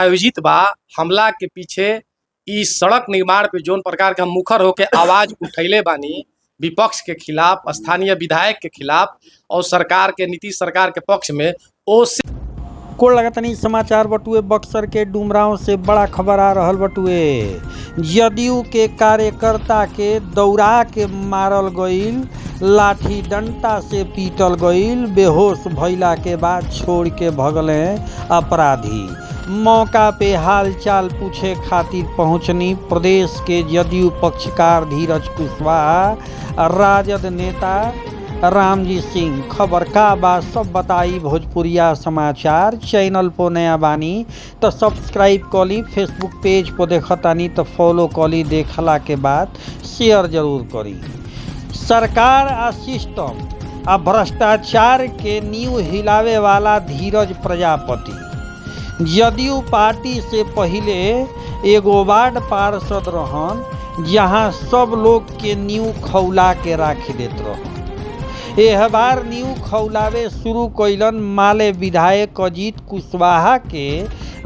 आयोजित बा हमला के पीछे इ सड़क निर्माण पे जोन प्रकार के हम मुखर होके आवाज उठैले बानी विपक्ष के खिलाफ, स्थानीय विधायक के खिलाफ और सरकार के नीतीश सरकार के पक्ष में ओसे कोड़ लगातानी समाचार बटुए बक्सर के डुमरांव से बड़ा खबर आ रहल बटुए। जदयू के कार्यकर्ता के दौड़ा के मारल गईल, लाठी डंडा से पीटल गईल, बेहोश भइला के बाद छोड़ के भगले अपराधी। मौका पे हालचाल पूछे खातिर पहुंचनी प्रदेश के जदयू पक्षकार धीरज कुशवाहा, राजद नेता रामजी सिंह। खबर का बा सब बताई भोजपुरिया समाचार। चैनल पर नया बानी तो सब्सक्राइब करी, फेसबुक पेज पर देखतानी तो फॉलो करी, देखला के बाद शेयर जरूर करी। सरकार आ सिस्टम आ भ्रष्टाचार के नींव हिलावे वाला धीरज प्रजापति जदयू पार्टी से पहले एगो वार्ड पार्षद रहन, जहां सब लोग के नींव खौला के राख देत रहन। एह बार नींव खौलावे शुरू कइलन माले विधायक अजीत कुशवाहा के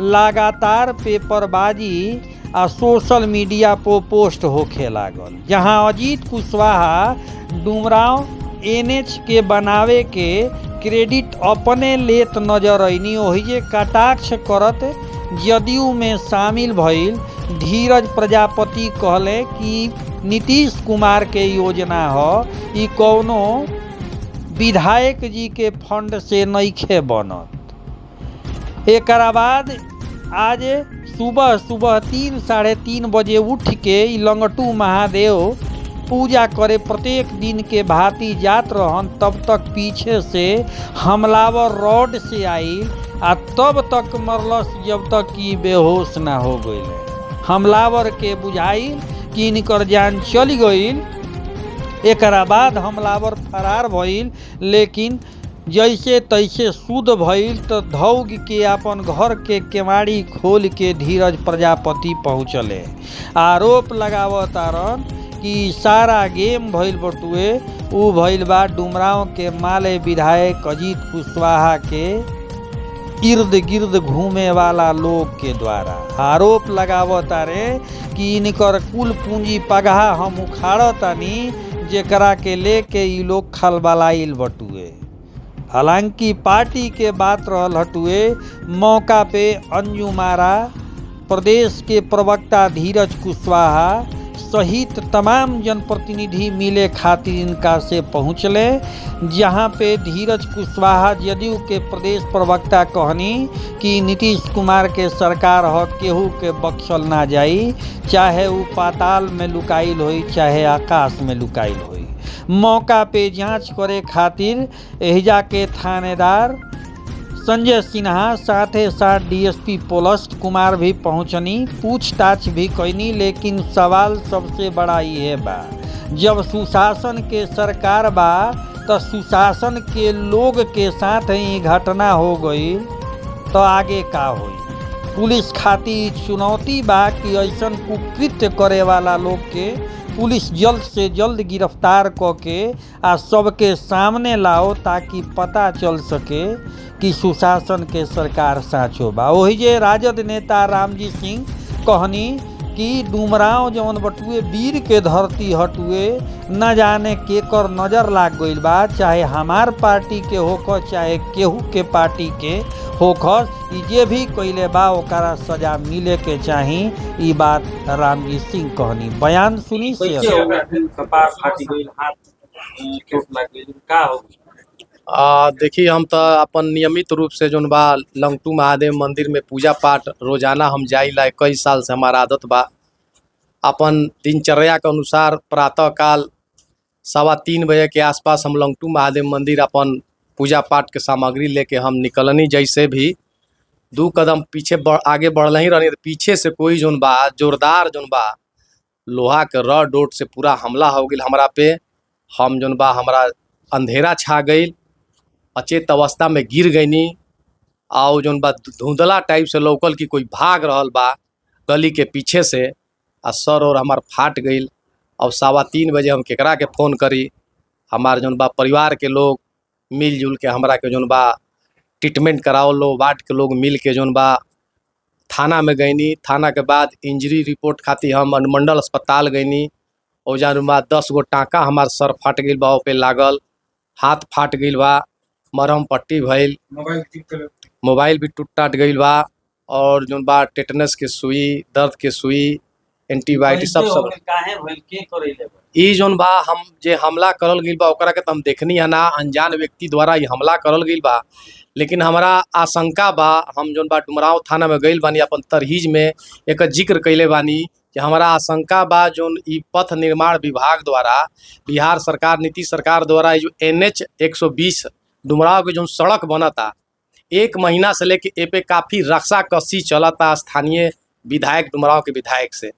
लगातार पेपरबाजी आ सोशल मीडिया पर पोस्ट होखे लागल, जहां अजीत कुशवाहा डुमरांव एनएच के बनावे के क्रेडिट अपने लेत नजर अइनी। ओहिजे कटाक्ष करत जदयू में शामिल भइल धीरज प्रजापति कहले कि नीतीश कुमार के योजना ह, ई कौनो विधायक जी के फंड से नइखे बनत। एकरा बाद आज सुबह 3 साढ़े 3 बजे उठ के लंगटू महादेव पूजा करे प्रत्येक दिन के भांति जात रहन। तब तक पीछे से हमलावर रॉड से आइल आ तब तक मरलस जब तक कि बेहोश ना हो गइल। हमलावर के बुझाइल कि इनकर जान चली गइल। एकरा बाद हमलावर फरार भइल, लेकिन जैसे तैसे शुद्ध भइल तो धौग के अपन घर के केवाड़ी खोल के धीरज प्रजापति पहुँचले। आरोप लगावतारन कि सारा गेम भइल बटुए उ भइल बा डुमरांव के माले विधायक अजीत कुशवाहा के इर्द गिर्द घूमे वाला लोग के द्वारा। आरोप लगावतारे कि इनकर कुल पूंजी पगहा हम उखाड़तानी, जेकरा के लेके ई लोग खलबलाइल बटुए। हालांकि पार्टी के बात रहल हटुए। मौका पे अंजुम आरा, प्रदेश के प्रवक्ता धीरज कुशवाहा सहित तमाम जनप्रतिनिधि मिले खातिर इनका से पहुँचले, जहां पे धीरज कुशवाहा जदयू के प्रदेश प्रवक्ता कहनी कि नीतीश कुमार के सरकार ह, केहू के बख्शल ना जाई, चाहे वो पाताल में लुकाइल होई चाहे आकाश में लुकाइल होई। मौका पे जांच करे खातिर एहिजा के थानेदार संजय सिन्हा साथे साथ डीएसपी पोलस्ट कुमार भी पहुंचनी, पूछताछ भी कैनी। लेकिन सवाल सबसे बड़ा ये बा, जब सुशासन के सरकार बा तो सुशासन के लोग के साथ ही घटना हो गई तो आगे का होई। पुलिस खातिर चुनौती बा कि ऐसन कुकृत्य करे वाला लोग के पुलिस जल्द से जल्द गिरफ्तार करके आ सबके सामने लाओ, ताकि पता चल सके कि सुशासन के सरकार साचो बा। वही जे राजद नेता रामजी सिंह कहनी कि डुमरांव जवन बटुए वीर के धरती हटुए, न जाने केकर नजर लाग गइल बा, चाहे हमार पार्टी के होकर चाहे केहू के पार्टी के होकर, ई जे भी कइले बा ओकरा सजा मिले के चाही। ई बात रामजी सिंह कहनी। बयान सुनी देखिए, हम तो अपन नियमित रूप से जोन बा लंगटू महादेव मंदिर में पूजा पाठ रोजाना हम जाइला। 21 साल से हमारा आदत बा। अपन दिनचर्या के अनुसार प्रातः काल 3:15 बजे के आसपास हम लंगटू महादेव मंदिर अपन पूजा पाठ के सामग्री लेके हम निकलनी। जैसे भी 2 कदम पीछे आगे बढ़ ही रहनी, पीछे से कोई जोन बा जोरदार जोन बा लोहा के रॉड डोट से पूरा हमला हो गई हमरा पे। हम जोन बा हमरा अंधेरा छा गई, अचेत अवस्था में गिर गईनी। और जोन बा धुंधला टाइप से लौकल कि कोई भाग रहल बा गली के पीछे से, आ सर और हमार फाट गई। और 3:15 बजे हम केकरा के फ़ोन करी। हमार जोन बा परिवार के लोग मिलजुल के हमरा के जोन बा ट्रीटमेंट कराओ लो, वार्ड के लोग मिल के जोन बा थाना में गईनी। थाना के बाद इंजरी रिपोर्ट खातिर हम अनुमंडल अस्पताल गईनी। ओजानुमा 10 गो टाँका हमार सर फाट गईल बा, पे लागल, हाथ फाट गईल बा, मरहम पट्टी भइल, मोबाइल भी टूट टाट गईल बा, और जोन बा टेटनस के सुई, दर्द के सुई, एंटीबायोटिक सब काहे भइल के करेले बा? ई जोन बा हम जे हमला करल गईल बा ओकरा के तो हम देखनी है ना, अनजान व्यक्ति द्वारा ई हमला करल गईल बा। लेकिन हमारा आशंका बा, हम जोन बा डुमरांव थाना में गईल बानी, अपन तरहीज में एक जिक्र कैले बानी कि हमारा आशंका बा जोन ई पथ निर्माण विभाग द्वारा, बिहार सरकार, नीतीश सरकार द्वारा ये जो NH 120 डुमरांव के जो सड़क बनता, 1 महीना से लेके ए पे काफ़ी रक्षा कसी चलता स्थानीय विधायक, डुमरांव के विधायक से।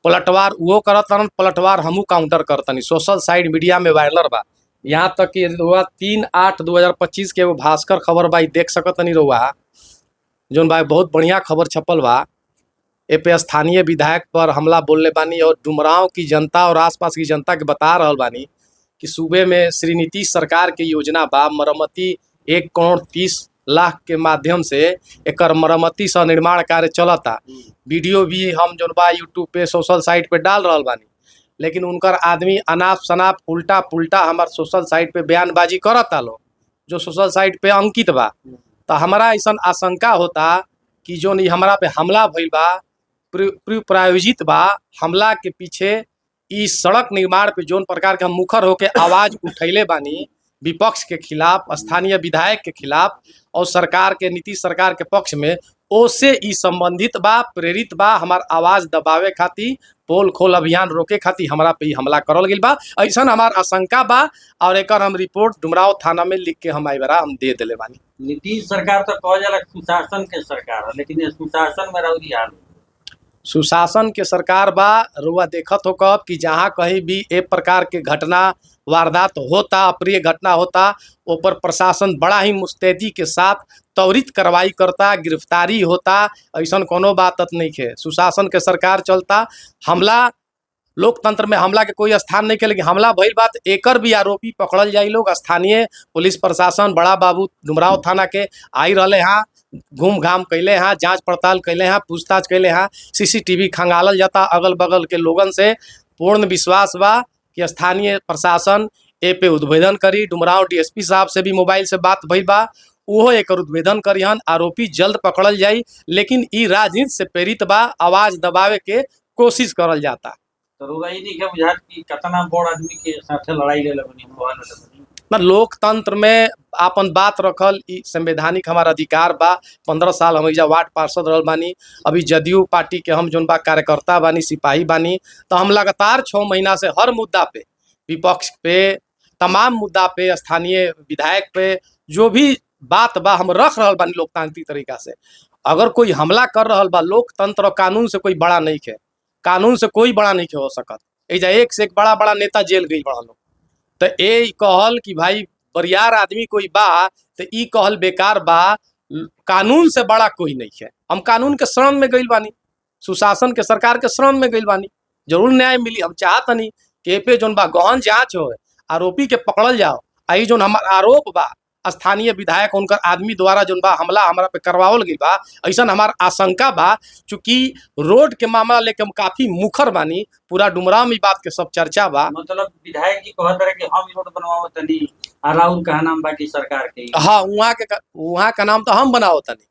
पलटवार वो करतन, पलटवार हमू काउंटर करतनी, सोशल साइड मीडिया में वायरल बा। यहाँ तक कि 3/8/2025 के एगो भास्कर खबर बा, देख सकतनी रहुआ, जोन बा बहुत बढ़िया खबर छपल बा। ए पे स्थानीय विधायक पर हमला बोलले बानी और डुमरांव की जनता और आसपास की जनता के बता रहल बानी कि सूबे में श्री नीतीश सरकार के योजना बा, मरम्मती 1 करोड़ 30 लाख के माध्यम से एकर मरम्मती सह निर्माण कार्य चलता। वीडियो भी हम जोन बा यूट्यूब पे, सोशल साइट पे डाल रहल बानी, लेकिन उनकर आदमी अनाप शनाप उल्टा पुल्टा हमार सोशल साइट पे बयानबाजी करता लो, जो सोशल साइट पे अंकित बा। तो हमारा ऐसा आशंका होता कि जोन ई हमारा पे हमला भइल बा, प्रायोजित बा। हमला के पीछे ई सड़क निर्माण पे जोन प्रकार के हम मुखर होके आवाज उठैले बानी विपक्ष के खिलाफ, स्थानीय विधायक के खिलाफ और सरकार के, नीतीश सरकार के पक्ष में, ओसे ई संबंधित बा, प्रेरित बा। हमार आवाज दबावे खातिर, पोल खोल अभियान रोके खातिर हमारा पे हमला करल गईल बा, ऐसा हमार आशंका बा। और एकर हम रिपोर्ट डुमरांव थाना में लिख के हम आई बार हम दे दिले बानी। नीतीश सरकार तो कह जाला सुशासन के सरकार है, लेकिन ये सुशासन में रउरी हाल सुशासन के सरकार बा। रुआ देखत हो कब कि जहाँ कहीं भी एक प्रकार के घटना वारदात होता, अप्रिय घटना होता, ऊपर प्रशासन बड़ा ही मुस्तैदी के साथ त्वरित कार्रवाई करता, गिरफ्तारी होता, ऐसा कोनो बात नहीं है। सुशासन के सरकार चलता। हमला, लोकतंत्र में हमला के कोई स्थान नहीं है, लेकिन हमला भइल बात एकर भी आरोपी पकड़ल जाई लोग। स्थानीय पुलिस प्रशासन, बड़ा बाबू डुमरांव थाना के आई रहे हैं, घूम घाम कैले हैं, जांच पड़ताल कैले हैं, पूछताछ कैले हैं, CCTV खंगालल जाता अगल बगल के लोगन से। पूर्ण विश्वास बा कि स्थानीय प्रशासन ए पे उद्भेदन करी। डुमरांव DSP साहब से भी मोबाइल से बात भइल बा, उहो एक उद्भेदन करिहन, आरोपी जल्द पकड़ल जाई। लेकिन ई राजनीति से प्रेरित बा, आवाज दबावे के कोशिश करल जाता। तो रुआ ई नहीं बुझात कि कितना बड़ आदमी के साथे लड़ाई ले लगनी ना। लोकतंत्र में आपन बात रखल ई संवैधानिक हमार अधिकार बा। 15 साल हम एजा वार्ड पार्षद रहल बानी, अभी जदयू पार्टी के हम जोन बा कार्यकर्ता बानी, सिपाही बानी। तो हम लगातार 6 महीना से हर मुद्दा पे, विपक्ष पे, तमाम मुद्दा पे, स्थानीय विधायक पे, जो भी बात बा हम रख रहल बानी लोकतांत्रिक तरीका से। अगर कोई हमला कर रहल बा, लोकतंत्र और कानून से कोई बड़ा नहीं है, कानून से कोई बड़ा नहीं हो सकत। एजा एक से एक बड़ा बड़ा नेता जेल गई बड़ा लोग। तो ए कहल कि भाई बरियार आदमी कोई बा, तो ई कहल बेकार बा। कानून से बड़ा कोई नहीं है। हम कानून के शरण में गइल बानी, सुशासन के सरकार के शरण में गइल बानी, जरूर न्याय मिली। हम चाहतनी कि ए पे जोन बा गहन जांच हो, आरोपी के पकड़ल जाओ। आई जोन हमार आरोप बा स्थानीय विधायक उनकर आदमी द्वारा जोन बा हमला हमारा पे करवावल गई बा, ऐसा हमार आशंका बा। चूंकि रोड के मामला लेके हम काफी मुखर बानी, पूरा डुमरांव में बात के सब चर्चा बा। मतलब विधायक जी कहत रहे कि हम रोड बनवाओ तनी, आ राहुल का नाम बाकी सरकार के। हाँ, वहाँ का नाम तो हम बनाओ तनी,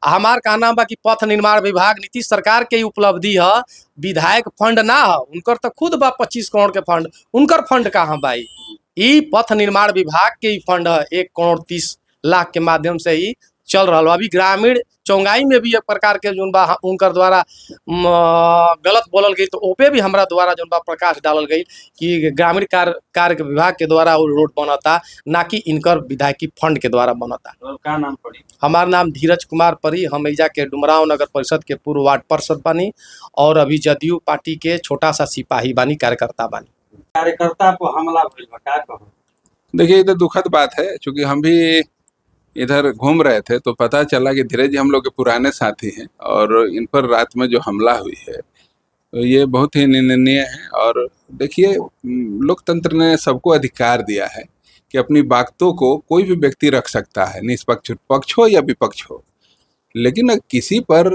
हमार का नाम बा कि पथ निर्माण विभाग नीतीश सरकार के उपलब्धि है। विधायक फंड ना है उनकर, तो खुद बा 25 करोड़ के फंड, उनकर फंड कहाँ भाई? ई पथ निर्माण विभाग के ही फंड है, 1 करोड़ 30 लाख के माध्यम से ही चल रहा है। अभी ग्रामीण चौंगाई में भी एक प्रकार के जोन बा उनकर द्वारा गलत बोलल गई, तो ओपे भी हमारा द्वारा जोन बा प्रकाश डालल गई कि ग्रामीण कार्य विभाग के द्वारा वो रोड बनता, ना कि इनकर विधायकी फंड के द्वारा बनता। का नाम पड़ी? हमार नाम धीरज कुमार परी, हम एजा के डुमरांव नगर परिषद के पूर्व वार्ड पार्षद बानी और अभी जदयू पार्टी के छोटा सा सिपाही बानी, कार्यकर्ता बानी। कार्यकर्ता पर हमला भइल बा, का कहूं? देखिए, ये तो दुखद बात है। चूंकि हम भी इधर घूम रहे थे तो पता चला कि धीरज जी हम लोग के पुराने साथी हैं और इन पर रात में जो हमला हुई है तो ये बहुत ही निंदनीय है। और देखिए, लोकतंत्र ने सबको अधिकार दिया है कि अपनी बातों को कोई भी व्यक्ति रख सकता है, निष्पक्ष पक्ष हो या विपक्ष हो। लेकिन किसी पर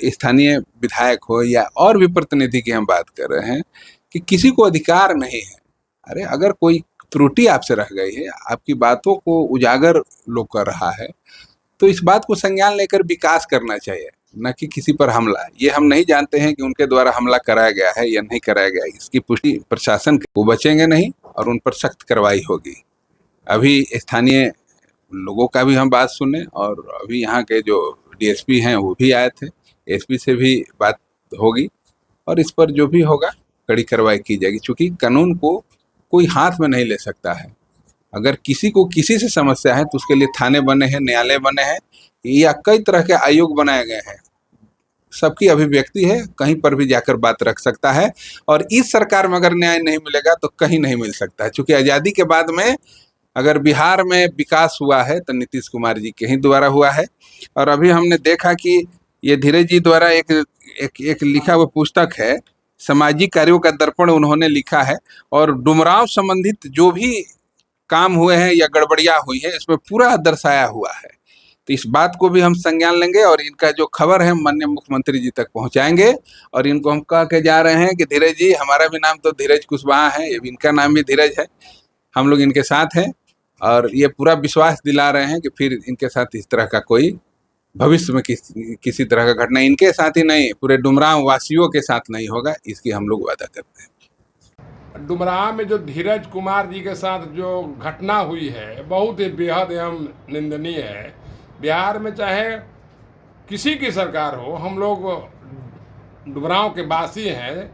स्थानीय विधायक हो या और भी प्रतिनिधि की हम बात कर रहे हैं कि किसी को अधिकार नहीं है। अरे अगर कोई त्रुटि आपसे रह गई है, आपकी बातों को उजागर लोग कर रहा है, तो इस बात को संज्ञान लेकर विकास करना चाहिए, न कि किसी पर हमला। ये हम नहीं जानते हैं कि उनके द्वारा हमला कराया गया है या नहीं कराया गया है। इसकी पुष्टि प्रशासन को बचेंगे नहीं और उन पर सख्त कार्रवाई होगी। अभी स्थानीय लोगों का भी हम बात सुने और अभी यहाँ के जो डीएसपी हैं वो भी आए थे, एसपी से भी बात होगी और इस पर जो भी होगा कड़ी कार्रवाई की जाएगी। क्योंकि कानून को कोई हाथ में नहीं ले सकता है। अगर किसी को किसी से समस्या है तो उसके लिए थाने बने हैं, न्यायालय बने हैं या कई तरह के आयोग बनाए गए हैं। सबकी अभिव्यक्ति है, कहीं पर भी जाकर बात रख सकता है और इस सरकार में अगर न्याय नहीं मिलेगा तो कहीं नहीं मिल सकता है। क्योंकि आज़ादी के बाद में अगर बिहार में विकास हुआ है तो नीतीश कुमार जी के ही द्वारा हुआ है। और अभी हमने देखा कि ये धीरज जी द्वारा एक लिखा हुआ पुस्तक है, सामाजिक कार्यों का दर्पण, उन्होंने लिखा है और डुमरांव संबंधित जो भी काम हुए हैं या गड़बड़ियाँ हुई है इसमें पूरा दर्शाया हुआ है। तो इस बात को भी हम संज्ञान लेंगे और इनका जो खबर है माननीय मुख्यमंत्री जी तक पहुंचाएंगे और इनको हम कह के जा रहे हैं कि धीरज जी, हमारा भी नाम तो धीरज कुशवाहा है, इनका नाम भी धीरज है, हम लोग इनके साथ हैं और ये पूरा विश्वास दिला रहे हैं कि फिर इनके साथ इस तरह का कोई भविष्य में किसी तरह का घटना इनके साथ ही नहीं, पूरे डुमरांव वासियों के साथ नहीं होगा, इसकी हम लोग वादा करते हैं। डुमरांव में जो धीरज कुमार जी के साथ जो घटना हुई है बहुत ही बेहद एवं निंदनीय है। बिहार में चाहे किसी की सरकार हो, हम लोग डुमरांव के वासी हैं।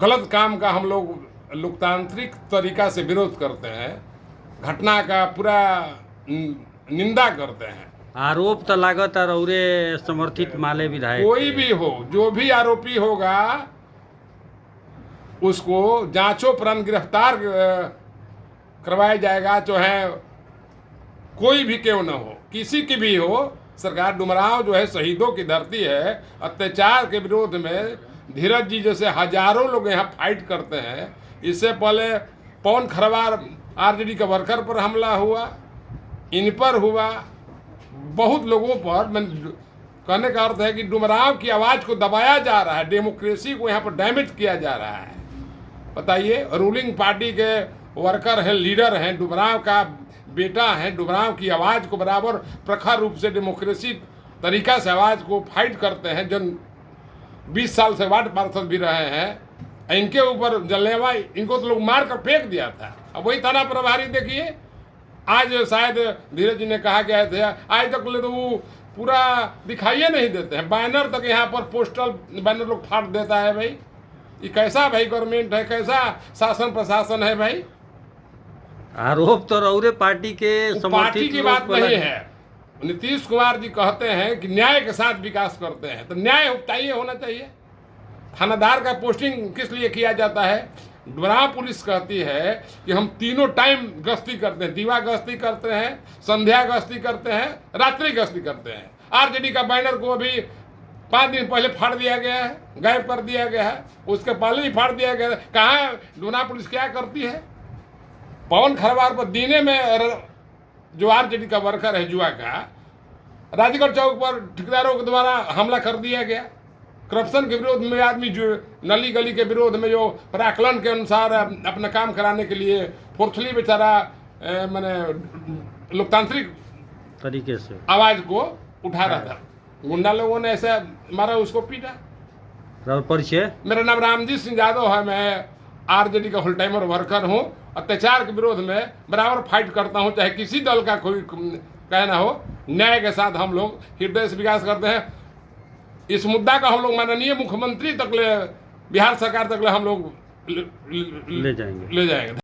गलत काम का हम लोग लोकतांत्रिक तरीका से विरोध करते हैं, घटना का पूरा निंदा करते हैं। आरोप तो लागत और औरे समर्थित माले विधायक, कोई भी हो, जो भी आरोपी होगा उसको जांचोपरंत गिरफ्तार करवाया जाएगा, चाहे कोई भी क्यों न हो, किसी की भी हो। सरकार डुमरांव जो है शहीदों की धरती है। अत्याचार के विरोध में धीरज जी जैसे हजारों लोग यहाँ फाइट करते हैं। इससे पहले पवन खरवार आरजेडी के वर्कर पर हमला हुआ, इन पर हुआ, बहुत लोगों पर। मैं कहने का अर्थ है कि डुमरांव की आवाज़ को दबाया जा रहा है, डेमोक्रेसी को यहाँ पर डैमेज किया जा रहा है। बताइए, रूलिंग पार्टी के वर्कर हैं, लीडर हैं, डुमरांव का बेटा है, डुमरांव की आवाज़ को बराबर प्रखर रूप से डेमोक्रेसी तरीका से आवाज़ को फाइट करते हैं, जो 20 साल से वार्ड पार्षद भी रहे हैं। इनके ऊपर जलनेवा, इनको तो लोग मार कर फेंक दिया था। अब वही थाना प्रभारी देखिए, आज शायद धीरज जी ने कहा गया थे, आज तक ले तो वो पूरा दिखाइए नहीं देते हैं। बैनर तक यहाँ पर पोस्टल बैनर लोग फाड़ देता है। भाई ये कैसा भाई गवर्नमेंट है, कैसा शासन प्रशासन है भाई? आरोप तो औरे पार्टी के पार्टी की बात नहीं है। नीतीश कुमार जी कहते हैं कि न्याय के साथ विकास करते हैं, तो न्याय चाहिए, होना चाहिए। थानादार का पोस्टिंग किस लिए किया जाता है? डुमरांव पुलिस कहती है कि हम तीनों टाइम गश्ती करते हैं, दीवा गश्ती करते हैं, संध्या गश्ती करते हैं, रात्रि गश्ती करते हैं। आरजेडी का बैनर को अभी 5 दिन पहले फाड़ दिया गया है, गायब कर दिया गया है, उसके पहले ही फाड़ दिया गया है। कहाँ डुमरांव पुलिस क्या करती है? पवन खरवार पर दीने में जो आरजेडी का वर्कर है जुआ का, राजगढ़ चौक पर ठेकेदारों के द्वारा हमला कर दिया गया। करप्शन के विरोध में आदमी जो नली गली के विरोध में जो प्राकलन के अनुसार अपना काम कराने के लिए फोर्थली बेचारा मैंने लोकतांत्रिक तरीके से आवाज को उठा रहा था, गुंडा लोगों ने ऐसा मारा, उसको पीटा। परिचय, मेरा नाम रामजीत सिंह यादव है, मैं आरजेडी का फुल टाइमर वर्कर हूँ। अत्याचार के विरोध में बराबर फाइट करता हूँ, चाहे किसी दल का कोई कहना हो। न्याय के साथ हम लोग हृदय से विकास करते हैं। इस मुद्दा का हम लोग माननीय मुख्यमंत्री तक ले, बिहार सरकार तक ले हम लोग ले जाएंगे।